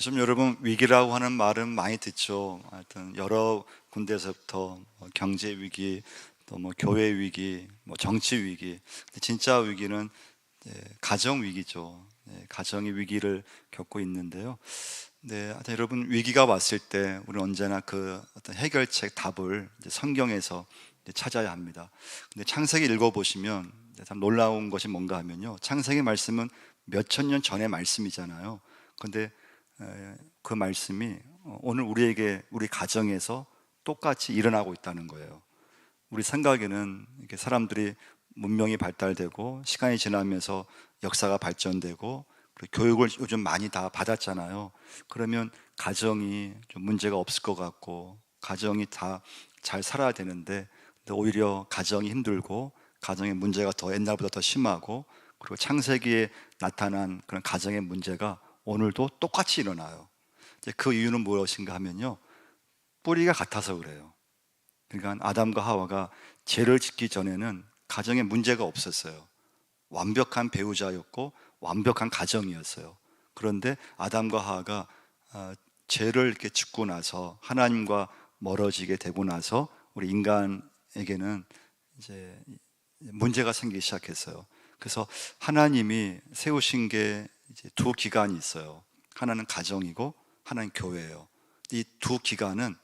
요즘 여러분 위기라고 하는 말은 많이 듣죠. 하여튼 여러 군데서부터 경제 위기, 또 교회 위기, 정치 위기. 근데 진짜 위기는 가정 위기죠. 가정이 위기를 겪고 있는데요. 네, 하여튼 여러분 위기가 왔을 때 우리는 언제나 그 어떤 해결책 답을 이제 성경에서 이제 찾아야 합니다. 근데 창세기 읽어보시면 참 놀라운 것이 뭔가 하면요. 창세기 말씀은 몇천 년 전의 말씀이잖아요. 근데 그 말씀이 오늘 우리에게 우리 가정에서 똑같이 일어나고 있다는 거예요. 우리 생각에는 이렇게 사람들이 문명이 발달되고 시간이 지나면서 역사가 발전되고 그리고 교육을 요즘 많이 다 받았잖아요. 그러면 가정이 좀 문제가 없을 것 같고 가정이 다 잘 살아야 되는데 근데 오히려 가정이 힘들고 가정의 문제가 더 옛날보다 더 심하고 그리고 창세기에 나타난 그런 가정의 문제가 오늘도 똑같이 일어나요. 이제 그 이유는 무엇인가 하면요, 뿌리가 같아서 그래요. 그러니까 아담과 하와가 죄를 짓기 전에는 가정에 문제가 없었어요. 완벽한 배우자였고 완벽한 가정이었어요. 그런데 아담과 하와가 죄를 이렇게 짓고 나서 하나님과 멀어지게 되고 나서 우리 인간에게는 이제 문제가 생기기 시작했어요. 그래서 하나님이 세우신 게 이제 두 기관이 있어요. 하나는 가정이고 하나는 교회예요. 이 두 기관은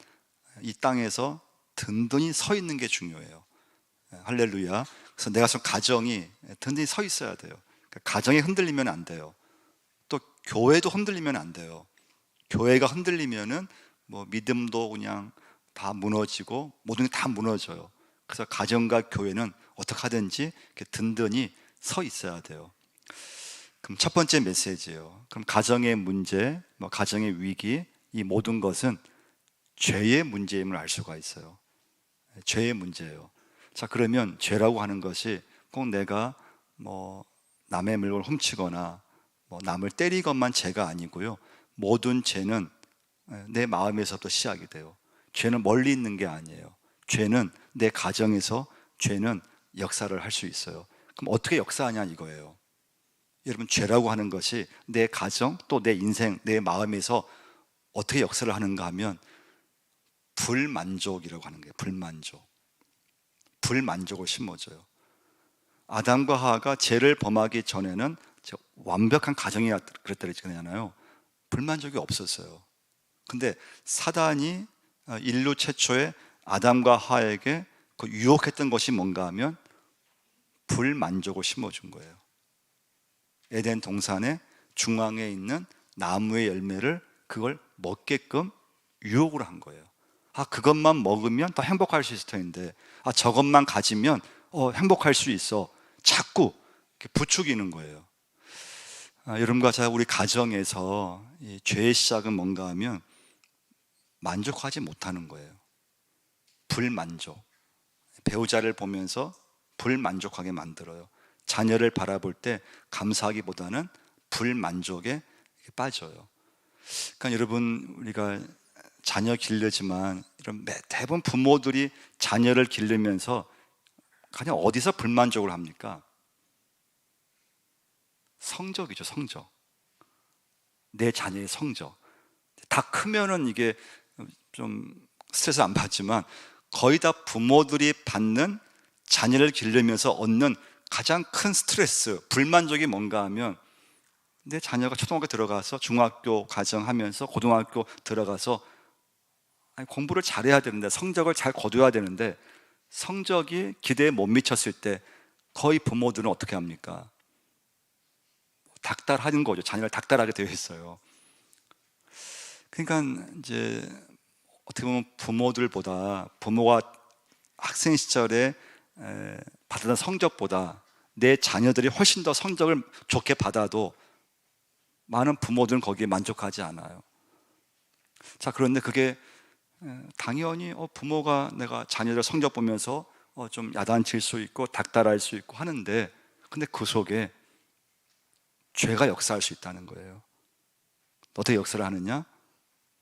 이 땅에서 든든히 서 있는 게 중요해요. 할렐루야. 그래서 내가 좀 가정이 든든히 서 있어야 돼요. 그러니까 가정이 흔들리면 안 돼요. 또 교회도 흔들리면 안 돼요. 교회가 흔들리면은 믿음도 그냥 다 무너지고 모든 게 다 무너져요. 그래서 가정과 교회는 어떻게 하든지 이렇게 든든히 서 있어야 돼요. 그럼 첫 번째 메시지예요. 그럼 가정의 문제, 가정의 위기, 이 모든 것은 죄의 문제임을 알 수가 있어요. 죄의 문제예요. 자, 그러면 죄라고 하는 것이 꼭 내가 남의 물건을 훔치거나 남을 때리건만 죄가 아니고요. 모든 죄는 내 마음에서부터 시작이 돼요. 죄는 멀리 있는 게 아니에요. 죄는 내 가정에서 죄는 역사를 할 수 있어요. 그럼 어떻게 역사하냐 이거예요. 여러분, 죄라고 하는 것이 내 가정 또 내 인생, 내 마음에서 어떻게 역사를 하는가 하면 불만족이라고 하는 거예요. 불만족을 심어줘요. 아담과 하와가 죄를 범하기 전에는 완벽한 가정이라 그랬잖아요. 불만족이 없었어요. 근데 사단이 인류 최초의 아담과 하와에게 그 유혹했던 것이 뭔가 하면 불만족을 심어준 거예요. 에덴 동산의 중앙에 있는 나무의 열매를 그걸 먹게끔 유혹을 한 거예요. 그것만 먹으면 더 행복할 수 있을 텐데, 저것만 가지면 행복할 수 있어. 자꾸 이렇게 부추기는 거예요. 여러분과 제가 우리 가정에서 이 죄의 시작은 뭔가 하면 만족하지 못하는 거예요. 불만족. 배우자를 보면서 불만족하게 만들어요. 자녀를 바라볼 때 감사하기보다는 불만족에 빠져요. 그러니까 여러분, 우리가 자녀 기르지만 이런 대부분 부모들이 자녀를 기르면서 가장 어디서 불만족을 합니까? 성적이죠, 성적. 내 자녀의 성적. 다 크면은 이게 좀 스트레스 안 받지만 거의 다 부모들이 받는 자녀를 기르면서 얻는 가장 큰 스트레스, 불만족이 뭔가 하면 내 자녀가 초등학교 들어가서 중학교 가정하면서 고등학교 들어가서 공부를 잘해야 되는데 성적을 잘 거둬야 되는데 성적이 기대에 못 미쳤을 때 거의 부모들은 어떻게 합니까? 닥달하는 거죠. 자녀를 닥달하게 되어 있어요. 그러니까 이제 어떻게 보면 부모들보다 부모가 학생 시절에 받았던 성적보다 내 자녀들이 훨씬 더 성적을 좋게 받아도 많은 부모들은 거기에 만족하지 않아요. 자, 그런데 그게 당연히 부모가 내가 자녀들 성적 보면서 좀 야단칠 수 있고 닥달할 수 있고 하는데 근데 그 속에 죄가 역사할 수 있다는 거예요. 어떻게 역사를 하느냐?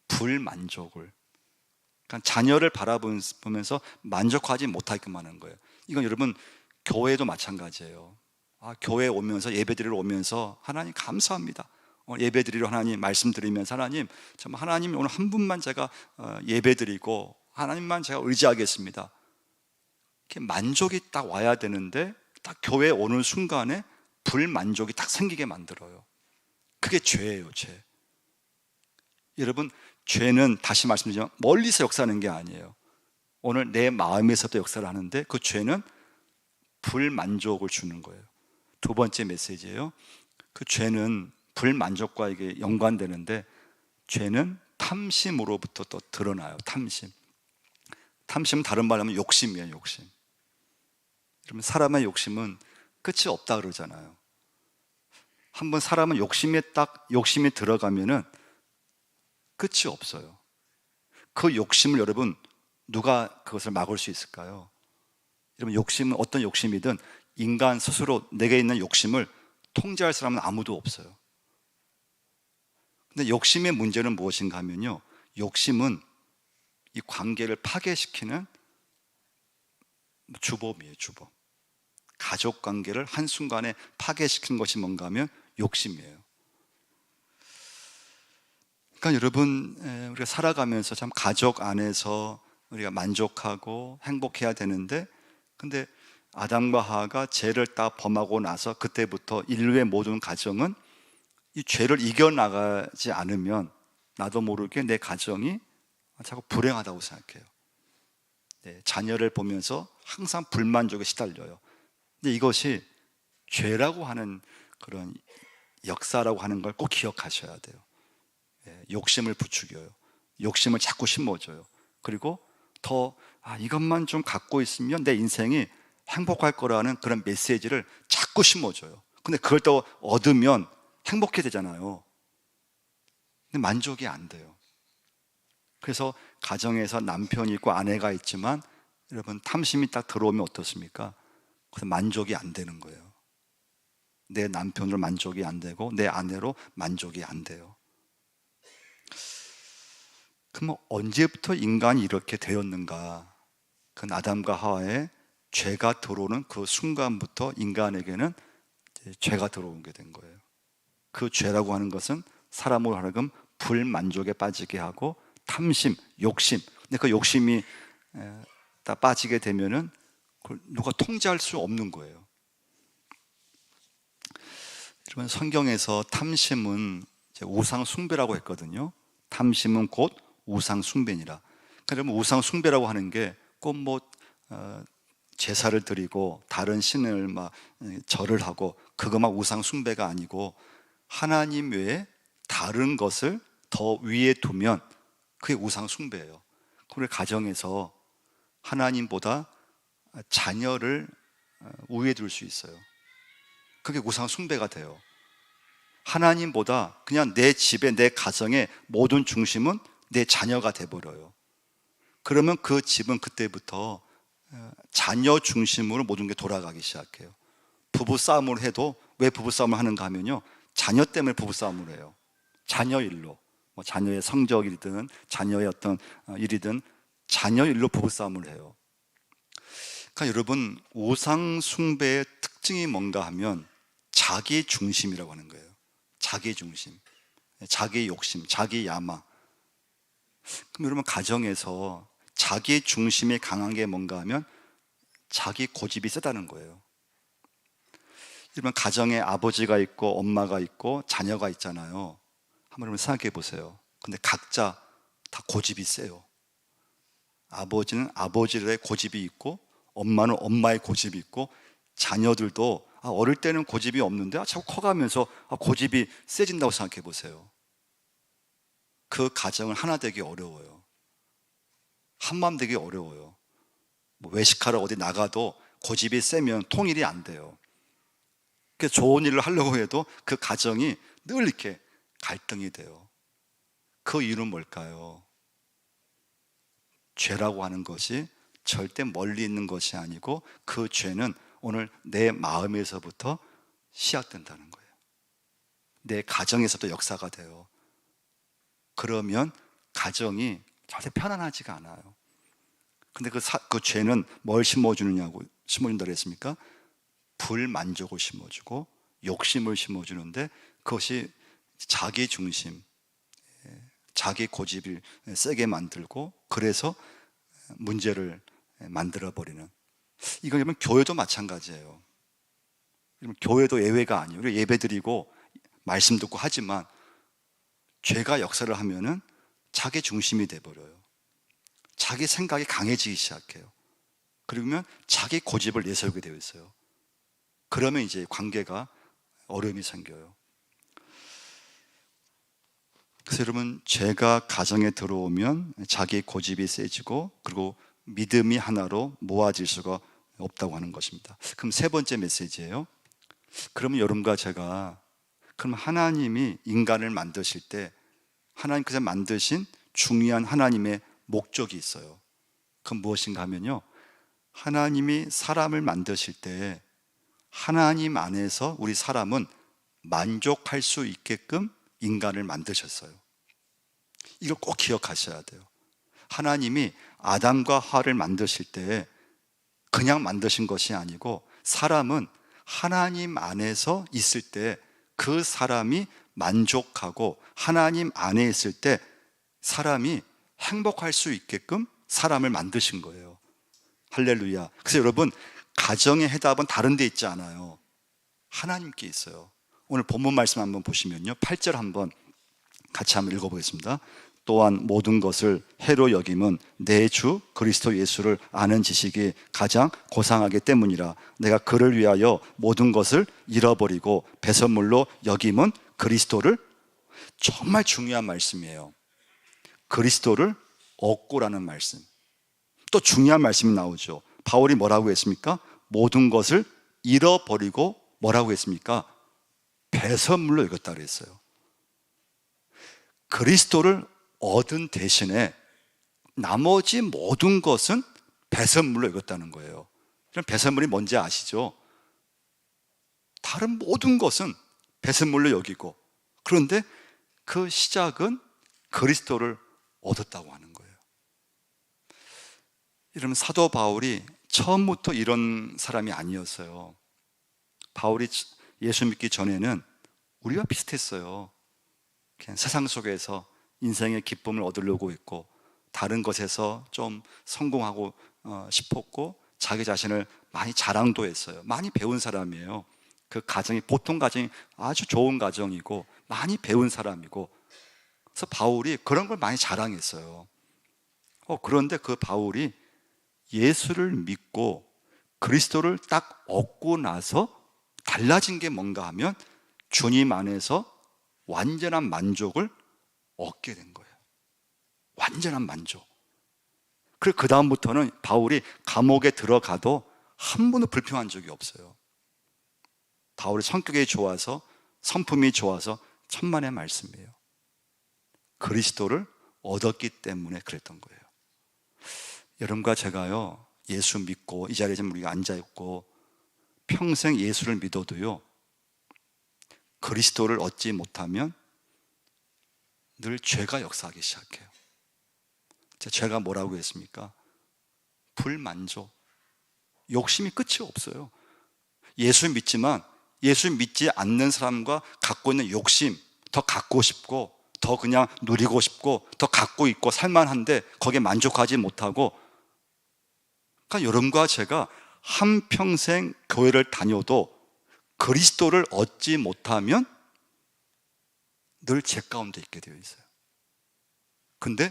불만족을. 그러니까 자녀를 바라보면서 만족하지 못하게끔 하는 거예요. 이건 여러분 교회도 마찬가지예요. 교회에 오면서 예배드리러 오면서 하나님 감사합니다. 예배드리러 하나님 말씀드리면서 하나님, 정말 하나님 오늘 한 분만 제가 예배드리고 하나님만 제가 의지하겠습니다. 이렇게 만족이 딱 와야 되는데 딱 교회에 오는 순간에 불만족이 딱 생기게 만들어요. 그게 죄예요, 죄. 여러분, 죄는 다시 말씀드리지만 멀리서 역사하는 게 아니에요. 오늘 내 마음에서도 역사를 하는데 그 죄는 불만족을 주는 거예요. 두 번째 메시지예요. 그 죄는 불만족과 이게 연관되는데, 죄는 탐심으로부터 또 드러나요. 탐심은 다른 말로 하면 욕심이에요. 욕심. 여러분, 사람의 욕심은 끝이 없다 그러잖아요. 한번 사람은 욕심이 들어가면은 끝이 없어요. 그 욕심을 여러분, 누가 그것을 막을 수 있을까요? 여러분, 욕심은 어떤 욕심이든 인간 스스로 내게 있는 욕심을 통제할 사람은 아무도 없어요. 근데 욕심의 문제는 무엇인가 하면요, 욕심은 이 관계를 파괴시키는 주범이에요. 주범. 가족 관계를 한순간에 파괴시키는 것이 뭔가 하면 욕심이에요. 그러니까 여러분, 우리가 살아가면서 참 가족 안에서 우리가 만족하고 행복해야 되는데, 근데 아담과 하와가 죄를 딱 범하고 나서 그때부터 인류의 모든 가정은 이 죄를 이겨나가지 않으면 나도 모르게 내 가정이 자꾸 불행하다고 생각해요. 네, 자녀를 보면서 항상 불만족에 시달려요. 근데 이것이 죄라고 하는 그런 역사라고 하는 걸 꼭 기억하셔야 돼요. 욕심을 부추겨요. 욕심을 자꾸 심어줘요. 그리고 더 이것만 좀 갖고 있으면 내 인생이 행복할 거라는 그런 메시지를 자꾸 심어줘요. 근데 그걸 또 얻으면 행복해 되잖아요. 근데 만족이 안 돼요. 그래서 가정에서 남편이 있고 아내가 있지만 여러분, 탐심이 딱 들어오면 어떻습니까? 그래서 만족이 안 되는 거예요. 내 남편으로 만족이 안 되고 내 아내로 만족이 안 돼요. 그럼 언제부터 인간이 이렇게 되었는가? 그 아담과 하와의 죄가 들어오는 그 순간부터 인간에게는 죄가 들어오게 된 거예요. 그 죄라고 하는 것은 사람으로 하여금 불만족에 빠지게 하고 탐심, 욕심. 근데 그 욕심이 다 빠지게 되면은 그걸 누가 통제할 수 없는 거예요. 여러분, 성경에서 탐심은 우상 숭배라고 했거든요. 탐심은 곧 우상 숭배니라. 그러면 우상 숭배라고 하는 게 꼭 제사를 드리고 다른 신을 막 절을 하고 그것만 우상 숭배가 아니고, 하나님 외에 다른 것을 더 위에 두면 그게 우상 숭배예요. 우리 가정에서 하나님보다 자녀를 우위에 둘 수 있어요. 그게 우상 숭배가 돼요. 하나님보다 그냥 내 집에, 내 가정의 모든 중심은 내 자녀가 돼버려요. 그러면 그 집은 그때부터 자녀 중심으로 모든 게 돌아가기 시작해요. 부부싸움을 해도 왜 부부싸움을 하는가 하면요, 자녀 때문에 부부싸움을 해요. 자녀 일로, 자녀의 성적이든 자녀의 어떤 일이든 자녀 일로 부부싸움을 해요. 그러니까 여러분, 우상 숭배의 특징이 뭔가 하면 자기 중심이라고 하는 거예요. 자기 중심, 자기 욕심, 자기 야망. 그럼 여러분, 가정에서 자기 중심이 강한 게 뭔가 하면 자기 고집이 세다는 거예요. 여러분, 가정에 아버지가 있고 엄마가 있고 자녀가 있잖아요. 한번 여러분 생각해 보세요. 근데 각자 다 고집이 세요. 아버지는 아버지의 고집이 있고 엄마는 엄마의 고집이 있고, 자녀들도 어릴 때는 고집이 없는데 자꾸 커가면서 고집이 세진다고 생각해 보세요. 그 가정을 하나 되기 어려워요. 한마음 되기 어려워요. 외식하러 어디 나가도 고집이 세면 통일이 안 돼요. 그래서 좋은 일을 하려고 해도 그 가정이 늘 이렇게 갈등이 돼요. 그 이유는 뭘까요? 죄라고 하는 것이 절대 멀리 있는 것이 아니고, 그 죄는 오늘 내 마음에서부터 시작된다는 거예요. 내 가정에서도 역사가 돼요. 그러면 가정이 절대 편안하지가 않아요. 근데 그 죄는 뭘 심어준다고 했습니까? 불만족을 심어주고 욕심을 심어주는데, 그것이 자기 중심, 자기 고집을 세게 만들고 그래서 문제를 만들어버리는, 이건 여러분 교회도 마찬가지예요. 여러분 교회도 예외가 아니에요. 우리가 예배드리고 말씀 듣고 하지만 죄가 역사를 하면은 자기 중심이 돼버려요. 자기 생각이 강해지기 시작해요. 그러면 자기 고집을 내세우게 되어 있어요. 그러면 이제 관계가 어려움이 생겨요. 그래서 여러분, 죄가 가정에 들어오면 자기 고집이 세지고 그리고 믿음이 하나로 모아질 수가 없다고 하는 것입니다. 그럼 세 번째 메시지예요. 그러면 여러분과 제가, 그럼 하나님이 인간을 만드실 때 하나님께서 만드신 중요한 하나님의 목적이 있어요. 그건 무엇인가 하면요, 하나님이 사람을 만드실 때 하나님 안에서 우리 사람은 만족할 수 있게끔 인간을 만드셨어요. 이걸 꼭 기억하셔야 돼요. 하나님이 아담과 하와를 만드실 때 그냥 만드신 것이 아니고 사람은 하나님 안에서 있을 때 그 사람이 만족하고 하나님 안에 있을 때 사람이 행복할 수 있게끔 사람을 만드신 거예요. 할렐루야. 그래서 여러분, 가정의 해답은 다른 데 있지 않아요. 하나님께 있어요. 오늘 본문 말씀 한번 보시면요, 8절 한번 같이 한번 읽어보겠습니다. 또한 모든 것을 해로 여김은 내 주 그리스도 예수를 아는 지식이 가장 고상하기 때문이라. 내가 그를 위하여 모든 것을 잃어버리고 배설물로 여김은 그리스도를, 정말 중요한 말씀이에요. 그리스도를 얻고라는 말씀. 또 중요한 말씀이 나오죠. 바울이 뭐라고 했습니까? 모든 것을 잃어버리고 뭐라고 했습니까? 배설물로 여겼다 그랬어요. 그리스도를 얻은 대신에 나머지 모든 것은 배설물로 여겼다는 거예요. 그럼 배설물이 뭔지 아시죠? 다른 모든 것은 배설물로 여기고, 그런데 그 시작은 그리스도를 얻었다고 하는 거예요. 여러분, 사도 바울이 처음부터 이런 사람이 아니었어요. 바울이 예수 믿기 전에는 우리와 비슷했어요. 그냥 세상 속에서 인생의 기쁨을 얻으려고 했고 다른 것에서 좀 성공하고 싶었고 자기 자신을 많이 자랑도 했어요. 많이 배운 사람이에요. 그 가정이 보통 가정이 아주 좋은 가정이고 많이 배운 사람이고, 그래서 바울이 그런 걸 많이 자랑했어요. 그런데 그 바울이 예수를 믿고 그리스도를 딱 얻고 나서 달라진 게 뭔가 하면 주님 안에서 완전한 만족을 얻게 된 거예요. 완전한 만족. 그리고 그 다음부터는 바울이 감옥에 들어가도 한 번도 불평한 적이 없어요. 바울의 성격이 좋아서, 성품이 좋아서 천만의 말씀이에요. 그리스도를 얻었기 때문에 그랬던 거예요. 여러분과 제가요, 예수 믿고 이 자리에 우리가 앉아있고 평생 예수를 믿어도요, 그리스도를 얻지 못하면 늘 죄가 역사하기 시작해요. 죄가 뭐라고 했습니까? 불만족, 욕심이 끝이 없어요. 예수 믿지만 예수 믿지 않는 사람과 갖고 있는 욕심, 더 갖고 싶고 더 그냥 누리고 싶고 더 갖고 있고 살만한데 거기에 만족하지 못하고, 그러니까 여러분과 제가 한평생 교회를 다녀도 그리스도를 얻지 못하면 늘 죄 가운데 있게 되어 있어요. 근데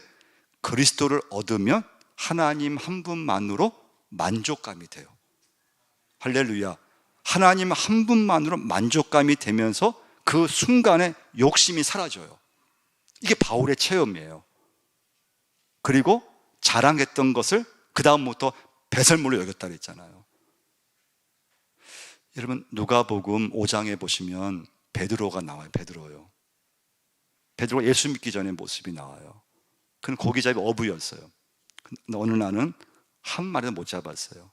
그리스도를 얻으면 하나님 한 분만으로 만족감이 돼요. 할렐루야. 하나님 한 분만으로 만족감이 되면서 그 순간에 욕심이 사라져요. 이게 바울의 체험이에요. 그리고 자랑했던 것을 그 다음부터 배설물로 여겼다 그랬잖아요. 여러분, 누가복음 5장에 보시면 베드로가 나와요. 베드로가 예수 믿기 전의 모습이 나와요. 그는 고기잡이 어부였어요. 근데 어느 날은 한 마리도 못 잡았어요.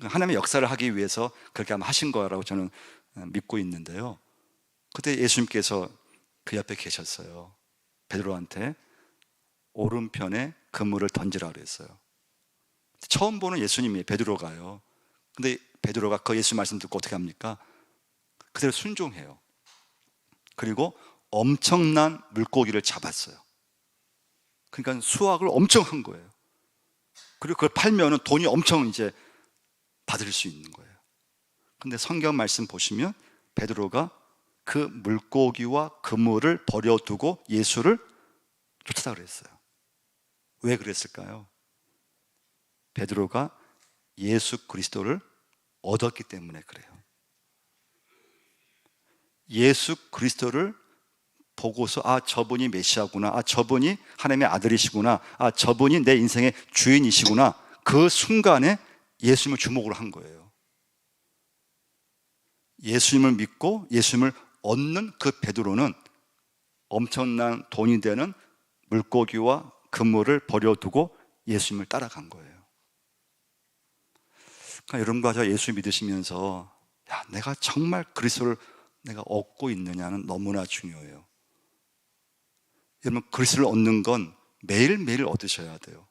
하나님의 역사를 하기 위해서 그렇게 아마 하신 거라고 저는 믿고 있는데요. 그때 예수님께서 그 옆에 계셨어요. 베드로한테 오른편에 그물을 던지라 그랬어요. 처음 보는 예수님이에요, 베드로가요. 근데 베드로가 그 예수 말씀 듣고 어떻게 합니까? 그대로 순종해요. 그리고 엄청난 물고기를 잡았어요. 그러니까 수확을 엄청 한 거예요. 그리고 그걸 팔면 돈이 엄청 이제 받을 수 있는 거예요. 근데 성경 말씀 보시면 베드로가 그 물고기와 그물을 버려두고 예수를 쫓아다 그랬어요. 왜 그랬을까요? 베드로가 예수 그리스도를 얻었기 때문에 그래요. 예수 그리스도를 보고서 저분이 메시아구나, 저분이 하나님의 아들이시구나, 저분이 내 인생의 주인이시구나, 그 순간에 예수님을 주목을 한 거예요. 예수님을 믿고 예수님을 얻는 그 베드로는 엄청난 돈이 되는 물고기와 그물을 버려두고 예수님을 따라간 거예요. 그러니까 여러분과 저 예수 믿으시면서 내가 정말 그리스도를 내가 얻고 있느냐는 너무나 중요해요. 여러분, 그리스도를 얻는 건 매일매일 얻으셔야 돼요.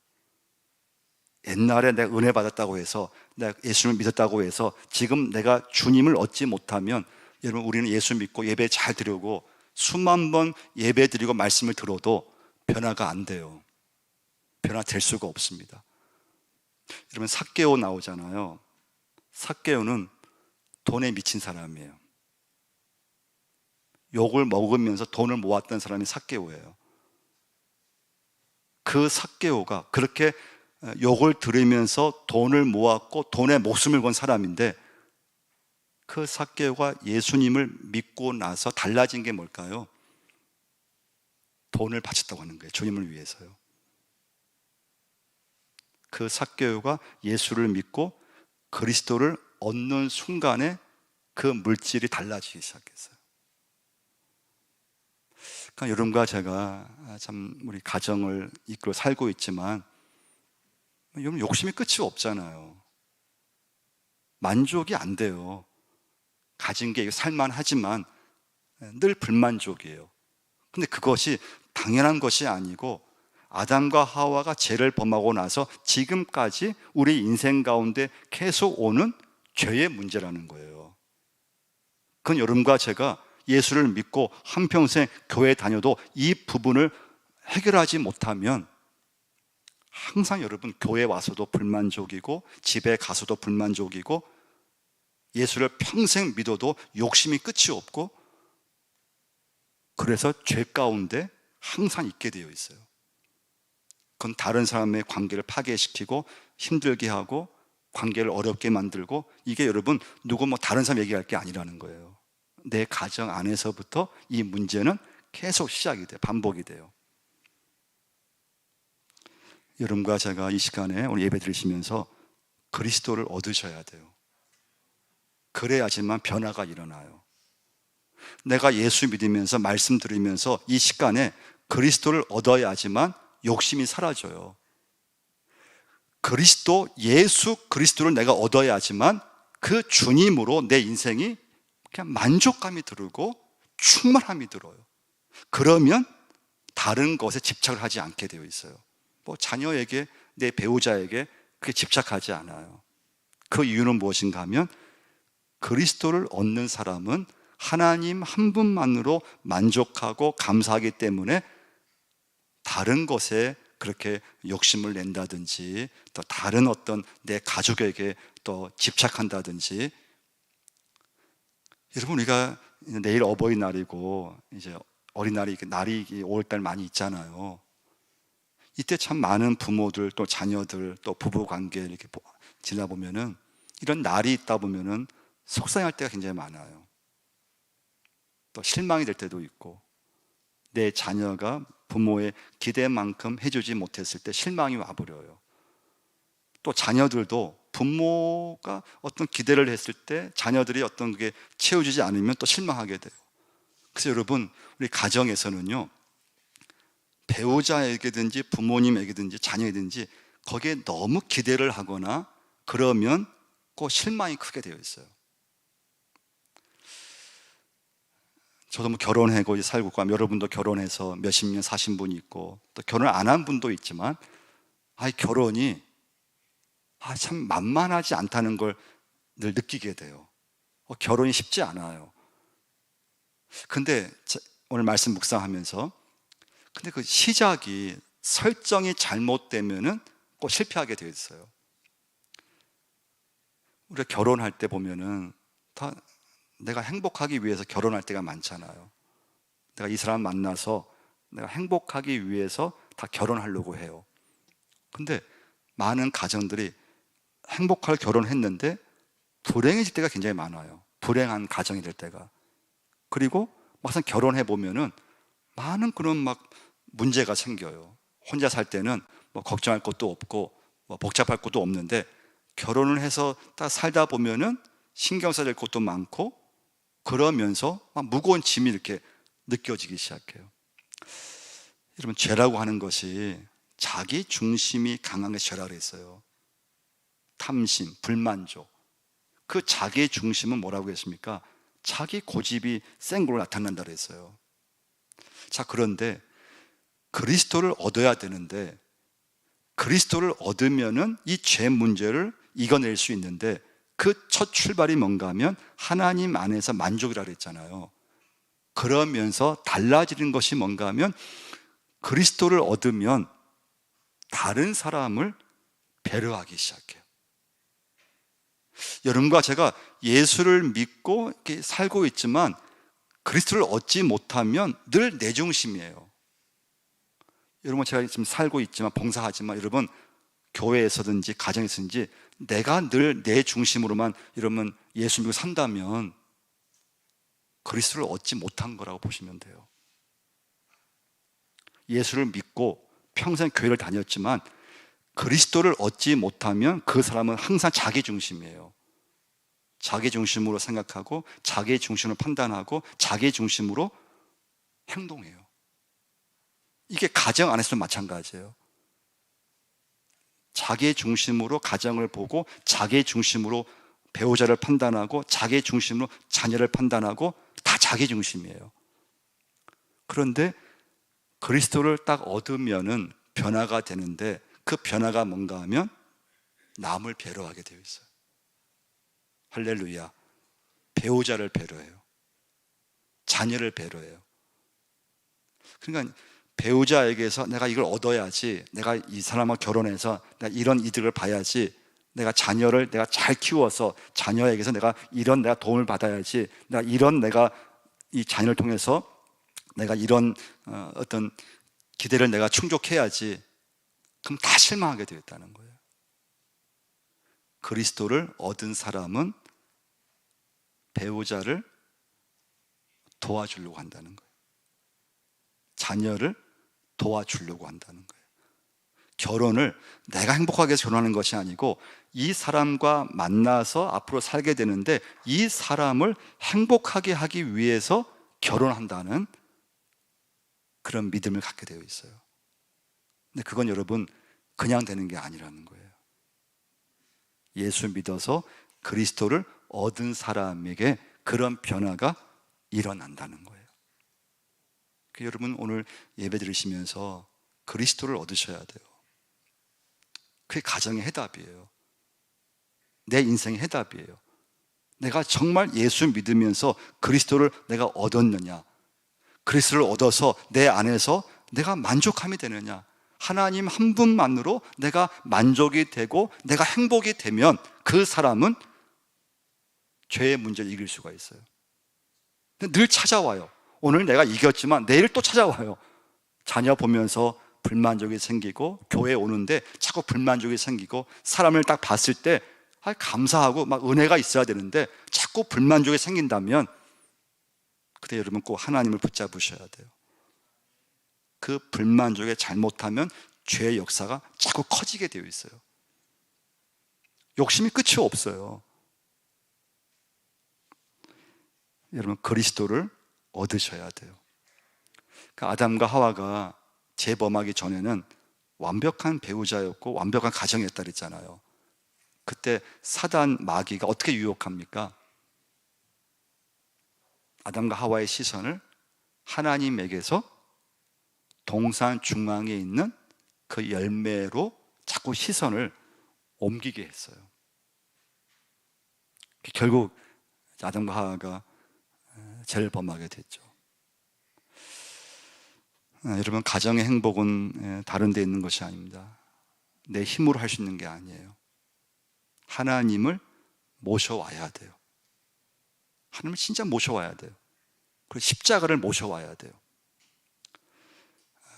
옛날에 내가 은혜 받았다고 해서, 내가 예수님을 믿었다고 해서 지금 내가 주님을 얻지 못하면, 여러분, 우리는 예수 믿고 예배 잘 드리고 수만 번 예배 드리고 말씀을 들어도 변화가 안 돼요. 변화될 수가 없습니다. 여러분, 삭개오 나오잖아요. 삭개오는 돈에 미친 사람이에요. 욕을 먹으면서 돈을 모았던 사람이 삭개오예요. 그 삭개오가 그렇게 욕을 들으면서 돈을 모았고 돈에 목숨을 건 사람인데, 그 삭개오가 예수님을 믿고 나서 달라진 게 뭘까요? 돈을 바쳤다고 하는 거예요. 주님을 위해서요. 그 삭개오가 예수를 믿고 그리스도를 얻는 순간에 그 물질이 달라지기 시작했어요. 그러니까 여러분과 제가 참 우리 가정을 이끌어 살고 있지만, 여러분, 욕심이 끝이 없잖아요. 만족이 안 돼요. 가진 게 살만하지만 늘 불만족이에요. 근데 그것이 당연한 것이 아니고, 아담과 하와가 죄를 범하고 나서 지금까지 우리 인생 가운데 계속 오는 죄의 문제라는 거예요. 그건 여러분과 제가 예수를 믿고 한평생 교회 다녀도 이 부분을 해결하지 못하면 항상 여러분 교회 와서도 불만족이고 집에 가서도 불만족이고 예수를 평생 믿어도 욕심이 끝이 없고, 그래서 죄 가운데 항상 있게 되어 있어요. 그건 다른 사람의 관계를 파괴시키고 힘들게 하고 관계를 어렵게 만들고, 이게 여러분 누구 다른 사람 얘기할 게 아니라는 거예요. 내 가정 안에서부터 이 문제는 계속 시작이 돼요. 반복이 돼요. 여러분과 제가 이 시간에 오늘 예배 드리시면서 그리스도를 얻으셔야 돼요. 그래야지만 변화가 일어나요. 내가 예수 믿으면서 말씀 들으면서 이 시간에 그리스도를 얻어야지만 욕심이 사라져요. 예수 그리스도를 내가 얻어야지만 그 주님으로 내 인생이 그냥 만족감이 들고 충만함이 들어요. 그러면 다른 것에 집착을 하지 않게 되어 있어요. 자녀에게, 내 배우자에게 그게 집착하지 않아요. 그 이유는 무엇인가 하면, 그리스도를 얻는 사람은 하나님 한 분만으로 만족하고 감사하기 때문에 다른 것에 그렇게 욕심을 낸다든지, 또 다른 어떤 내 가족에게 또 집착한다든지. 여러분, 우리가 내일 어버이날이고 이제 어린날이 날이 5월달 많이 있잖아요. 이때 참 많은 부모들 또 자녀들 또 부부 관계 이렇게 지나보면은, 이런 날이 있다 보면은 속상할 때가 굉장히 많아요. 또 실망이 될 때도 있고, 내 자녀가 부모의 기대만큼 해주지 못했을 때 실망이 와버려요. 또 자녀들도 부모가 어떤 기대를 했을 때 자녀들이 어떤 게 채워주지 않으면 또 실망하게 돼요. 그래서 여러분, 우리 가정에서는요, 배우자에게든지 부모님에게든지 자녀에게든지 거기에 너무 기대를 하거나 그러면 꼭 실망이 크게 되어 있어요. 저도 결혼하고 살고 있고, 여러분도 결혼해서 몇십 년 사신 분이 있고, 또 결혼 안 한 분도 있지만, 결혼이 참 만만하지 않다는 걸 늘 느끼게 돼요. 결혼이 쉽지 않아요. 근데 오늘 말씀 묵상하면서 근데 그 시작이 설정이 잘못되면은 꼭 실패하게 되어 있어요. 우리가 결혼할 때 보면은 다 내가 행복하기 위해서 결혼할 때가 많잖아요. 내가 이 사람 만나서 내가 행복하기 위해서 다 결혼하려고 해요. 근데 많은 가정들이 행복할 결혼했는데 불행해질 때가 굉장히 많아요. 불행한 가정이 될 때가. 그리고 막상 결혼해 보면은 많은 그런 막 문제가 생겨요. 혼자 살 때는 뭐 걱정할 것도 없고 뭐 복잡할 것도 없는데 결혼을 해서 딱 살다 보면은 신경 써야 될 것도 많고 그러면서 막 무거운 짐이 이렇게 느껴지기 시작해요. 여러분, 죄라고 하는 것이 자기 중심이 강한 게 죄라 그랬어요. 탐심, 불만족. 그 자기 중심은 뭐라고 했습니까? 자기 고집이 센 걸로 나타난다 그랬어요. 자, 그런데 그리스도를 얻어야 되는데 그리스도를 얻으면은 이 죄 문제를 이겨낼 수 있는데 그 첫 출발이 뭔가 하면 하나님 안에서 만족이라 그랬잖아요. 그러면서 달라지는 것이 뭔가 하면 그리스도를 얻으면 다른 사람을 배려하기 시작해요. 여러분과 제가 예수를 믿고 이렇게 살고 있지만 그리스도를 얻지 못하면 늘 내 중심이에요. 여러분, 제가 지금 살고 있지만 봉사하지만 여러분 교회에서든지 가정에서든지 내가 늘 내 중심으로만 여러분 예수 믿고 산다면 그리스도를 얻지 못한 거라고 보시면 돼요. 예수를 믿고 평생 교회를 다녔지만 그리스도를 얻지 못하면 그 사람은 항상 자기 중심이에요. 자기 중심으로 생각하고 자기 중심으로 판단하고 자기 중심으로 행동해요. 이게 가정 안에서도 마찬가지예요. 자기 중심으로 가정을 보고 자기 중심으로 배우자를 판단하고 자기 중심으로 자녀를 판단하고 다 자기 중심이에요. 그런데 그리스도를 딱 얻으면은 변화가 되는데 그 변화가 뭔가 하면 남을 배려하게 되어 있어요. 할렐루야. 배우자를 배려해요. 자녀를 배려해요. 그러니까 배우자에게서 내가 이걸 얻어야지, 내가 이 사람과 결혼해서 내가 이런 이득을 봐야지, 내가 자녀를 내가 잘 키워서 자녀에게서 내가 이런 내가 도움을 받아야지, 내가 이런 내가 이 자녀를 통해서 내가 이런 어떤 기대를 내가 충족해야지. 그럼 다 실망하게 되었다는 거예요. 그리스도를 얻은 사람은 배우자를 도와주려고 한다는 거예요. 자녀를 도와주려고 한다는 거예요. 결혼을 내가 행복하게 해서 결혼하는 것이 아니고 이 사람과 만나서 앞으로 살게 되는데 이 사람을 행복하게 하기 위해서 결혼한다는 그런 믿음을 갖게 되어 있어요. 근데 그건 여러분 그냥 되는 게 아니라는 거예요. 예수 믿어서 그리스도를 얻은 사람에게 그런 변화가 일어난다는 거예요. 여러분 오늘 예배 드리시면서 그리스도를 얻으셔야 돼요. 그게 가정의 해답이에요. 내 인생의 해답이에요. 내가 정말 예수 믿으면서 그리스도를 내가 얻었느냐, 그리스도를 얻어서 내 안에서 내가 만족함이 되느냐, 하나님 한 분만으로 내가 만족이 되고 내가 행복이 되면 그 사람은 죄의 문제를 이길 수가 있어요. 근데 늘 찾아와요. 오늘 내가 이겼지만 내일 또 찾아와요. 자녀 보면서 불만족이 생기고 교회에 오는데 자꾸 불만족이 생기고 사람을 딱 봤을 때 감사하고 막 은혜가 있어야 되는데 자꾸 불만족이 생긴다면 그때 여러분 꼭 하나님을 붙잡으셔야 돼요. 그 불만족에 잘못하면 죄의 역사가 자꾸 커지게 되어 있어요. 욕심이 끝이 없어요. 여러분 그리스도를 얻으셔야 돼요. 그러니까 아담과 하와가 재범하기 전에는 완벽한 배우자였고 완벽한 가정이었다 그랬잖아요. 그때 사단 마귀가 어떻게 유혹합니까? 아담과 하와의 시선을 하나님에게서 동산 중앙에 있는 그 열매로 자꾸 시선을 옮기게 했어요. 결국 아담과 하와가 죄를 범하게 됐죠. 여러분, 가정의 행복은 다른 데 있는 것이 아닙니다. 내 힘으로 할 수 있는 게 아니에요. 하나님을 모셔와야 돼요. 하나님을 진짜 모셔와야 돼요. 그리고 십자가를 모셔와야 돼요.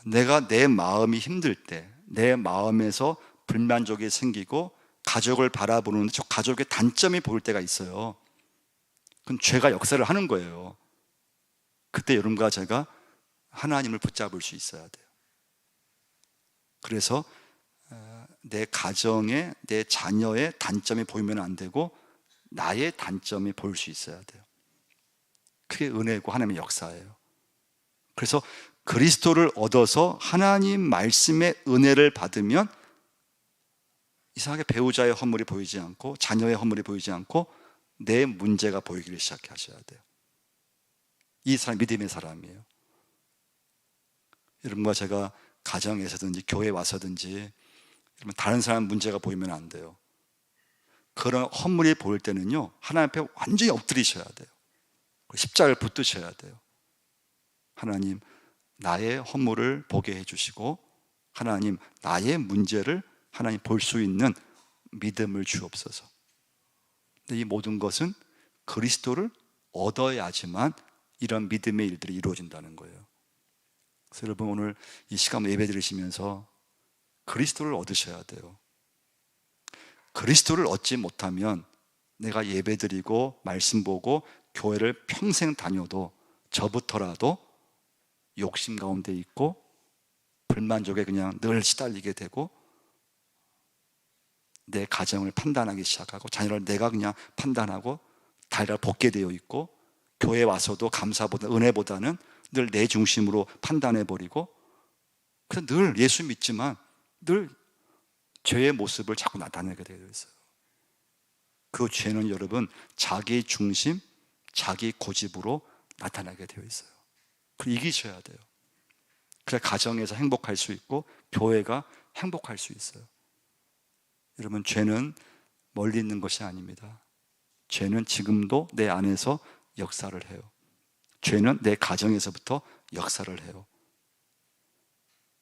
내가 내 마음이 힘들 때, 내 마음에서 불만족이 생기고 가족을 바라보는데 저 가족의 단점이 보일 때가 있어요. 그건 죄가 역사를 하는 거예요. 그때 여러분과 제가 하나님을 붙잡을 수 있어야 돼요. 그래서 내 가정에, 내 자녀의 단점이 보이면 안 되고 나의 단점이 보일 수 있어야 돼요. 그게 은혜고 하나님의 역사예요. 그래서 그리스도를 얻어서 하나님 말씀의 은혜를 받으면 이상하게 배우자의 허물이 보이지 않고 자녀의 허물이 보이지 않고 내 문제가 보이기를 시작하셔야 돼요. 이 사람 믿음의 사람이에요. 여러분과 제가 가정에서든지 교회에 와서든지 다른 사람 문제가 보이면 안 돼요. 그런 허물이 보일 때는요, 하나님 앞에 완전히 엎드리셔야 돼요. 십자가를 붙드셔야 돼요. 하나님, 나의 허물을 보게 해주시고 하나님, 나의 문제를 하나님 볼 수 있는 믿음을 주옵소서. 근데 이 모든 것은 그리스도를 얻어야지만 이런 믿음의 일들이 이루어진다는 거예요. 그래서 여러분, 오늘 이 시간 예배 드리시면서 그리스도를 얻으셔야 돼요. 그리스도를 얻지 못하면 내가 예배 드리고 말씀 보고 교회를 평생 다녀도 저부터라도 욕심 가운데 있고 불만족에 그냥 늘 시달리게 되고 내 가정을 판단하기 시작하고 자녀를 내가 그냥 판단하고 달달 볶게 되어 있고 교회에 와서도 감사보다 은혜보다는 늘 내 중심으로 판단해버리고 그래서 늘 예수 믿지만 늘 죄의 모습을 자꾸 나타내게 되어 있어요. 그 죄는 여러분 자기 중심, 자기 고집으로 나타나게 되어 있어요. 그걸 이기셔야 돼요. 그래야 가정에서 행복할 수 있고 교회가 행복할 수 있어요. 여러분, 죄는 멀리 있는 것이 아닙니다. 죄는 지금도 내 안에서 역사를 해요. 죄는 내 가정에서부터 역사를 해요.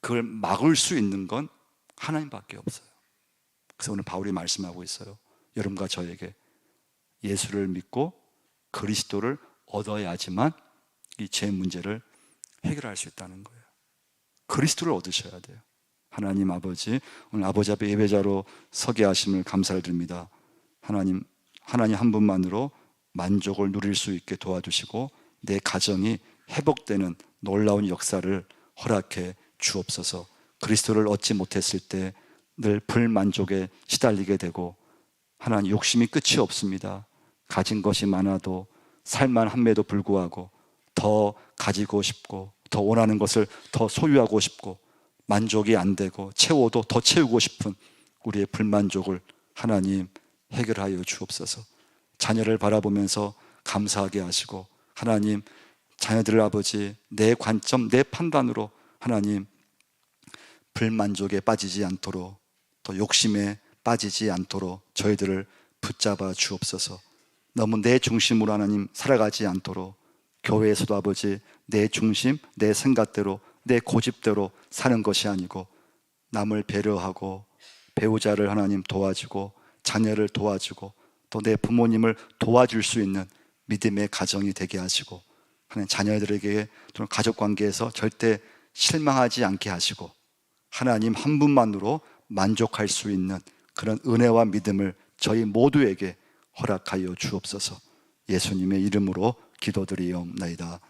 그걸 막을 수 있는 건 하나님밖에 없어요. 그래서 오늘 바울이 말씀하고 있어요. 여러분과 저에게 예수를 믿고 그리스도를 얻어야지만 이 죄 문제를 해결할 수 있다는 거예요. 그리스도를 얻으셔야 돼요. 하나님 아버지, 오늘 아버지 앞에 예배자로 서게 하심을 감사를 드립니다. 하나님 한 분만으로 만족을 누릴 수 있게 도와주시고 내 가정이 회복되는 놀라운 역사를 허락해 주옵소서. 그리스도를 얻지 못했을 때 늘 불만족에 시달리게 되고 하나님 욕심이 끝이 없습니다. 가진 것이 많아도 살만함에도 불구하고 더 가지고 싶고 더 원하는 것을 더 소유하고 싶고 만족이 안 되고 채워도 더 채우고 싶은 우리의 불만족을 하나님 해결하여 주옵소서. 자녀를 바라보면서 감사하게 하시고 하나님 자녀들 아버지 내 관점 내 판단으로 하나님 불만족에 빠지지 않도록 또 욕심에 빠지지 않도록 저희들을 붙잡아 주옵소서. 너무 내 중심으로 하나님 살아가지 않도록 교회에서도 아버지 내 중심 내 생각대로 내 고집대로 사는 것이 아니고 남을 배려하고 배우자를 하나님 도와주고 자녀를 도와주고 또 내 부모님을 도와줄 수 있는 믿음의 가정이 되게 하시고 하나님 자녀들에게 또는 가족 관계에서 절대 실망하지 않게 하시고 하나님 한 분만으로 만족할 수 있는 그런 은혜와 믿음을 저희 모두에게 허락하여 주옵소서. 예수님의 이름으로 기도드리옵나이다.